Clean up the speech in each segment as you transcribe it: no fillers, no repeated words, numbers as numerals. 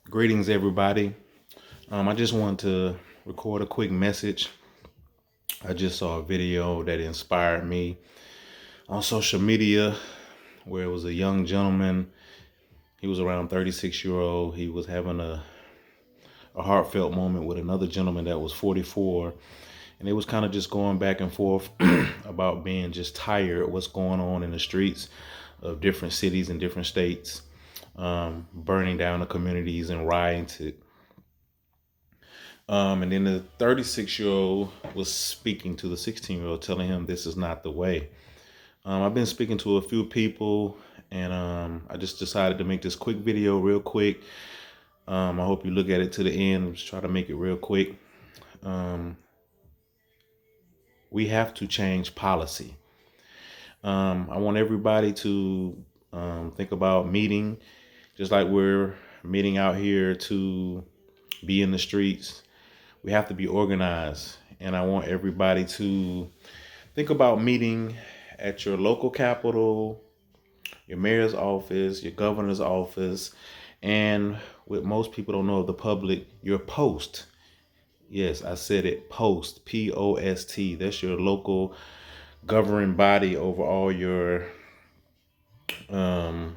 Greetings, everybody. I just wanted to record a quick message. I just saw a video that inspired me on social media where it was a young gentleman. He was around 36-year old. He was having a heartfelt moment with another gentleman that was 44. And it was kind of just going back and forth about being just tired of what's going on in the streets of different cities and different states, burning down the communities and rioting. And then the 36-year-old was speaking to the 16-year-old, telling him this is not the way. I've been speaking to a few people, and I just decided to make this quick video real quick. I hope you look at it to the end. Just try to make it real quick. Um, we have to change policy. I want everybody to think about meeting, just like we're meeting out here to be in the streets. We have to be organized. And I want everybody to think about meeting at your local capital, your mayor's office, your governor's office, and what most people don't know of the public, your post. Yes, I said it, post, P.O.S.T. That's your local governing body over all your um,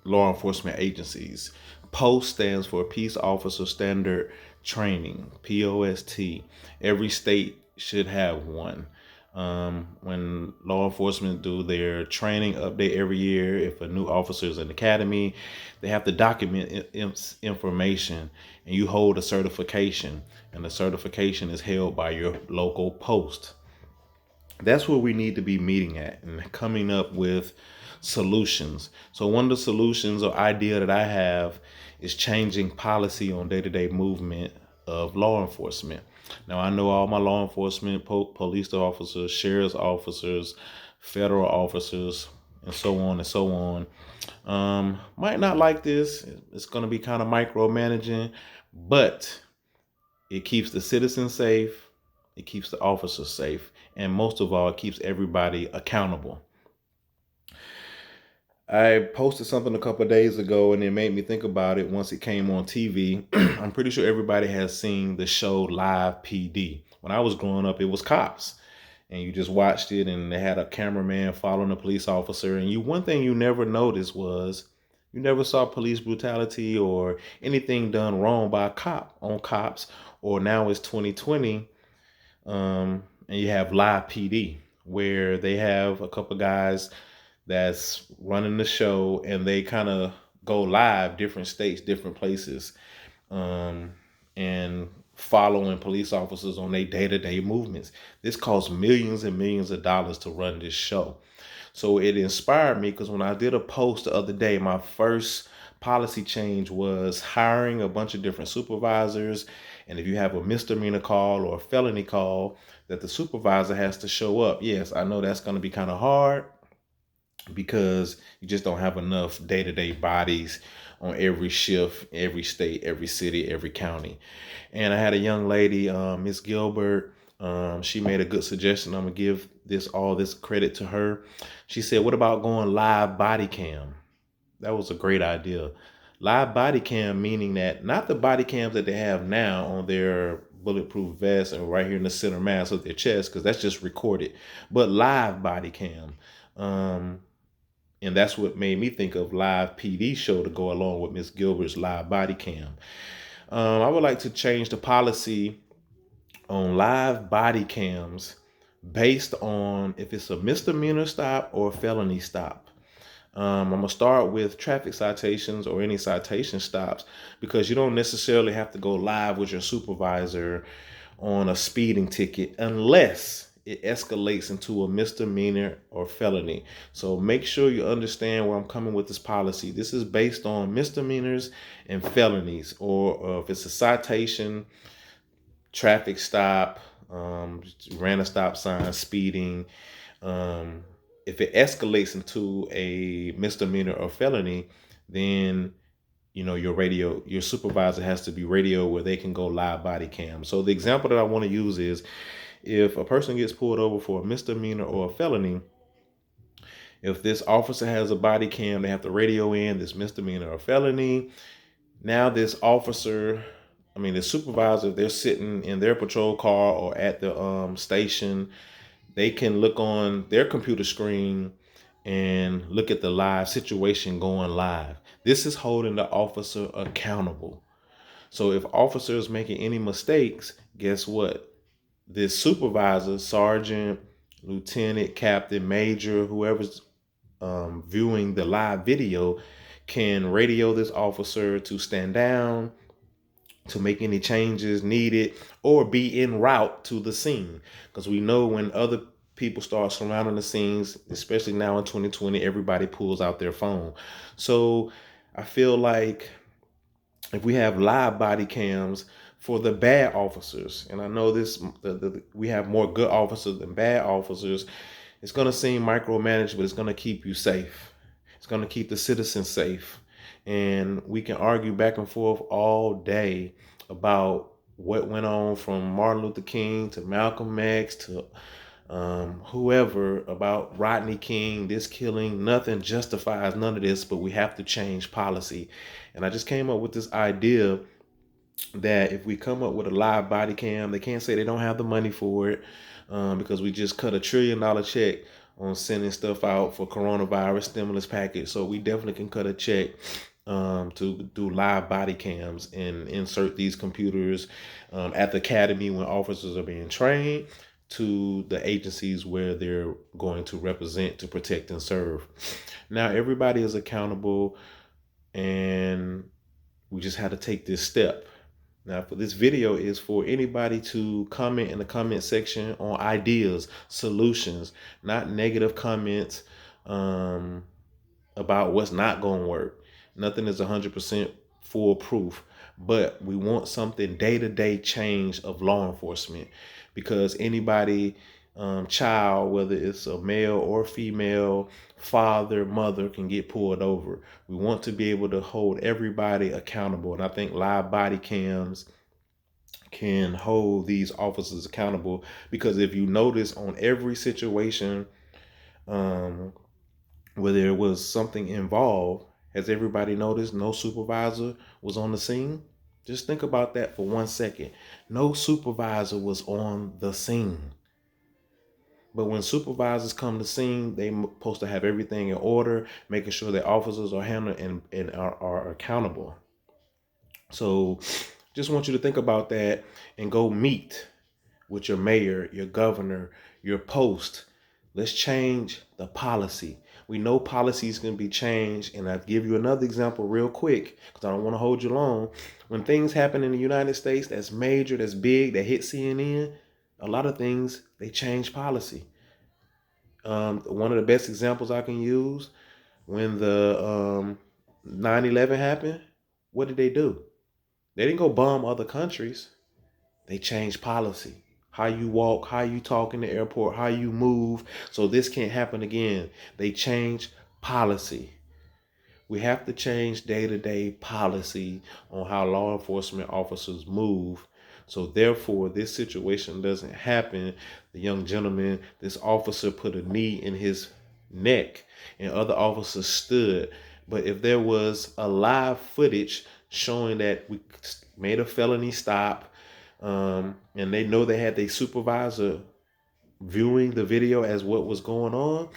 law enforcement agencies. P.O.S.T. stands for Peace Officer Standard Training, P.O.S.T. Every state should have one. When law enforcement do their training update every year, if a new officer is in the academy, they have to document information, and you hold a certification, and the certification is held by your local post. That's where we need to be meeting at and coming up with solutions. So one of the solutions or idea that I have is changing policy on day-to-day movement of law enforcement. Now I know all my law enforcement, police officers, sheriff's officers, federal officers, and so on and so on. Might not like this. It's going to be kind of micromanaging, but it keeps the citizens safe. It keeps the officers safe. And most of all, it keeps everybody accountable. I posted something a couple of days ago and it made me think about it once it came on TV. I'm pretty sure everybody has seen the show Live PD. When I was growing up, it was cops. And you just watched it and they had a cameraman following a police officer. And one thing you never noticed was you never saw police brutality or anything done wrong by a cop on cops. Or now it's 2020, and you have Live PD, where they have a couple guys that's running the show, and they kind of go live different states, different places, um, and following police officers on their day-to-day movements. This costs millions and millions of dollars to run this show. So it inspired me because when I did a post the other day, my first policy change was hiring a bunch of different supervisors. And if you have a misdemeanor call or a felony call, that the supervisor has to show up. Yes, I know that's going to be kind of hard because you just don't have enough day-to-day bodies on every shift, every state, every city, every county. And I had a young lady, Miss Gilbert. She made a good suggestion. I'm gonna give this credit to her. She said, "What about going live body cam?" That was a great idea. Live body cam meaning that not the body cams that they have now on their bulletproof vest and right here in the center mass of their chest, because that's just recorded, but live body cam. Um, and that's what made me think of Live PD show to go along with Miss Gilbert's live body cam. I would like to change the policy on live body cams based on if it's a misdemeanor stop or a felony stop. I'm going to start with traffic citations or any citation stops because you don't necessarily have to go live with your supervisor on a speeding ticket unless it escalates into a misdemeanor or felony. So make sure you understand where I'm coming with this policy. This is based on misdemeanors and felonies, or if it's a citation, traffic stop, ran a stop sign, speeding. If it escalates into a misdemeanor or felony, then your supervisor has to be radio where they can go live body cam. So the example that I want to use is if a person gets pulled over for a misdemeanor or a felony, if this officer has a body cam, they have to radio in this misdemeanor or felony. Now this officer, the supervisor, they're sitting in their patrol car or at the station. They can look on their computer screen and look at the live situation going live. This is holding the officer accountable. So if officer is making any mistakes, guess what? This supervisor, sergeant, lieutenant, captain, major, whoever's viewing the live video, can radio this officer to stand down, to make any changes needed, or be en route to the scene. Because we know when other people start surrounding the scenes, especially now in 2020, everybody pulls out their phone. So I feel like if we have live body cams for the bad officers, and I know we have more good officers than bad officers, it's going to seem micromanaged, but it's going to keep you safe. It's going to keep the citizens safe. And we can argue back and forth all day about what went on from Martin Luther King to Malcolm X to whoever, about Rodney King, this killing. Nothing justifies none of this, but we have to change policy. And I just came up with this idea that if we come up with a live body cam, they can't say they don't have the money for it, because we just cut $1 trillion check on sending stuff out for coronavirus stimulus package. So we definitely can cut a check to do live body cams and insert these computers at the academy when officers are being trained, to the agencies where they're going to represent, to protect and serve. Now everybody is accountable, and we just had to take this step. Now, for this video is for anybody to comment in the comment section on ideas, solutions, not negative comments about what's not going to work. Nothing is 100% foolproof, but we want something day-to-day change of law enforcement, because anybody, child, whether it's a male or female, father, mother, can get pulled over. We want to be able to hold everybody accountable. And I think live body cams can hold these officers accountable, because if you notice on every situation um, where there was something involved, has everybody noticed no supervisor was on the scene? Just think about that for 1 second. No supervisor was on the scene. But when supervisors come to scene, they supposed to have everything in order, making sure that officers are handled and are accountable. So just want you to think about that and go meet with your mayor, your governor, your post. Let's change the policy. We know policies can be changed. And I'll give you another example real quick, because I don't want to hold you long. When things happen in the United States that's major, that's big, that hit CNN, a lot of things, they change policy. One of the best examples I can use, when the 9/11 happened, what did they do? They didn't go bomb other countries. They changed policy. How you walk, how you talk in the airport, how you move. So this can't happen again. They changed policy. We have to change day-to-day policy on how law enforcement officers move. So therefore, this situation doesn't happen. The young gentleman, this officer put a knee in his neck and other officers stood. But if there was a live footage showing that we made a felony stop, and they know they had their supervisor viewing the video as what was going on,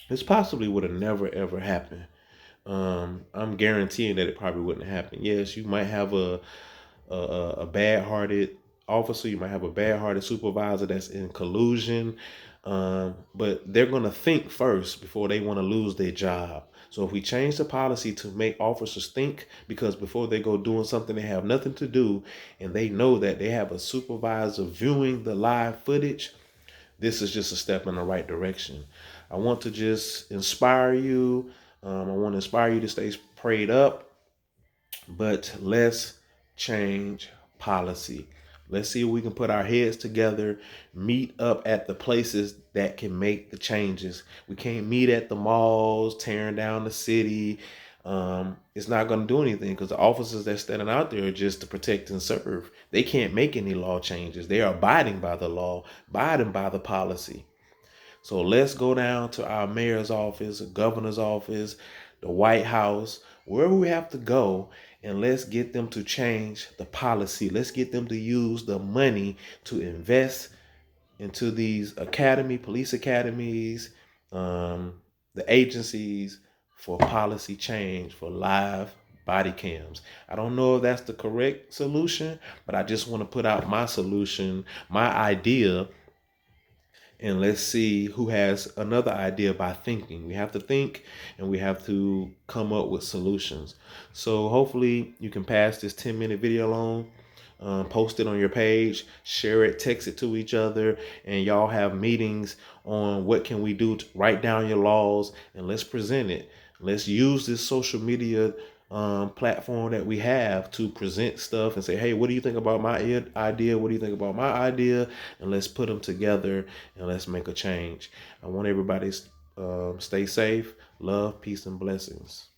this possibly would have never ever happened. I'm guaranteeing that it probably wouldn't happen. Yes, you might have a bad-hearted officer, you might have a bad-hearted supervisor that's in collusion, but they're going to think first before they want to lose their job. So if we change the policy to make officers think, because before they go doing something they have nothing to do, and they know that they have a supervisor viewing the live footage, this is just a step in the right direction. I want to just inspire you. I want to inspire you to stay prayed up, but let's change policy. Let's see if we can put our heads together, meet up at the places that can make the changes. We can't meet at the malls, tearing down the city. It's not going to do anything, because the officers that's standing out there are just to protect and serve. They can't make any law changes. They are abiding by the law, abiding by the policy. So let's go down to our mayor's office, governor's office, the White House, wherever we have to go, and let's get them to change the policy. Let's get them to use the money to invest into these police academies, the agencies for policy change for live body cams. I don't know if that's the correct solution, but I just want to put out my solution, my idea, and let's see who has another idea by thinking. We have to think and we have to come up with solutions. So hopefully you can pass this 10-minute video along, post it on your page, share it, text it to each other, and y'all have meetings on what can we do to write down your laws, and let's present it. Let's use this social media platform that we have to present stuff and say, hey, what do you think about my idea? What do you think about my idea? And let's put them together and let's make a change. I want everybody to stay safe, love, peace, and blessings.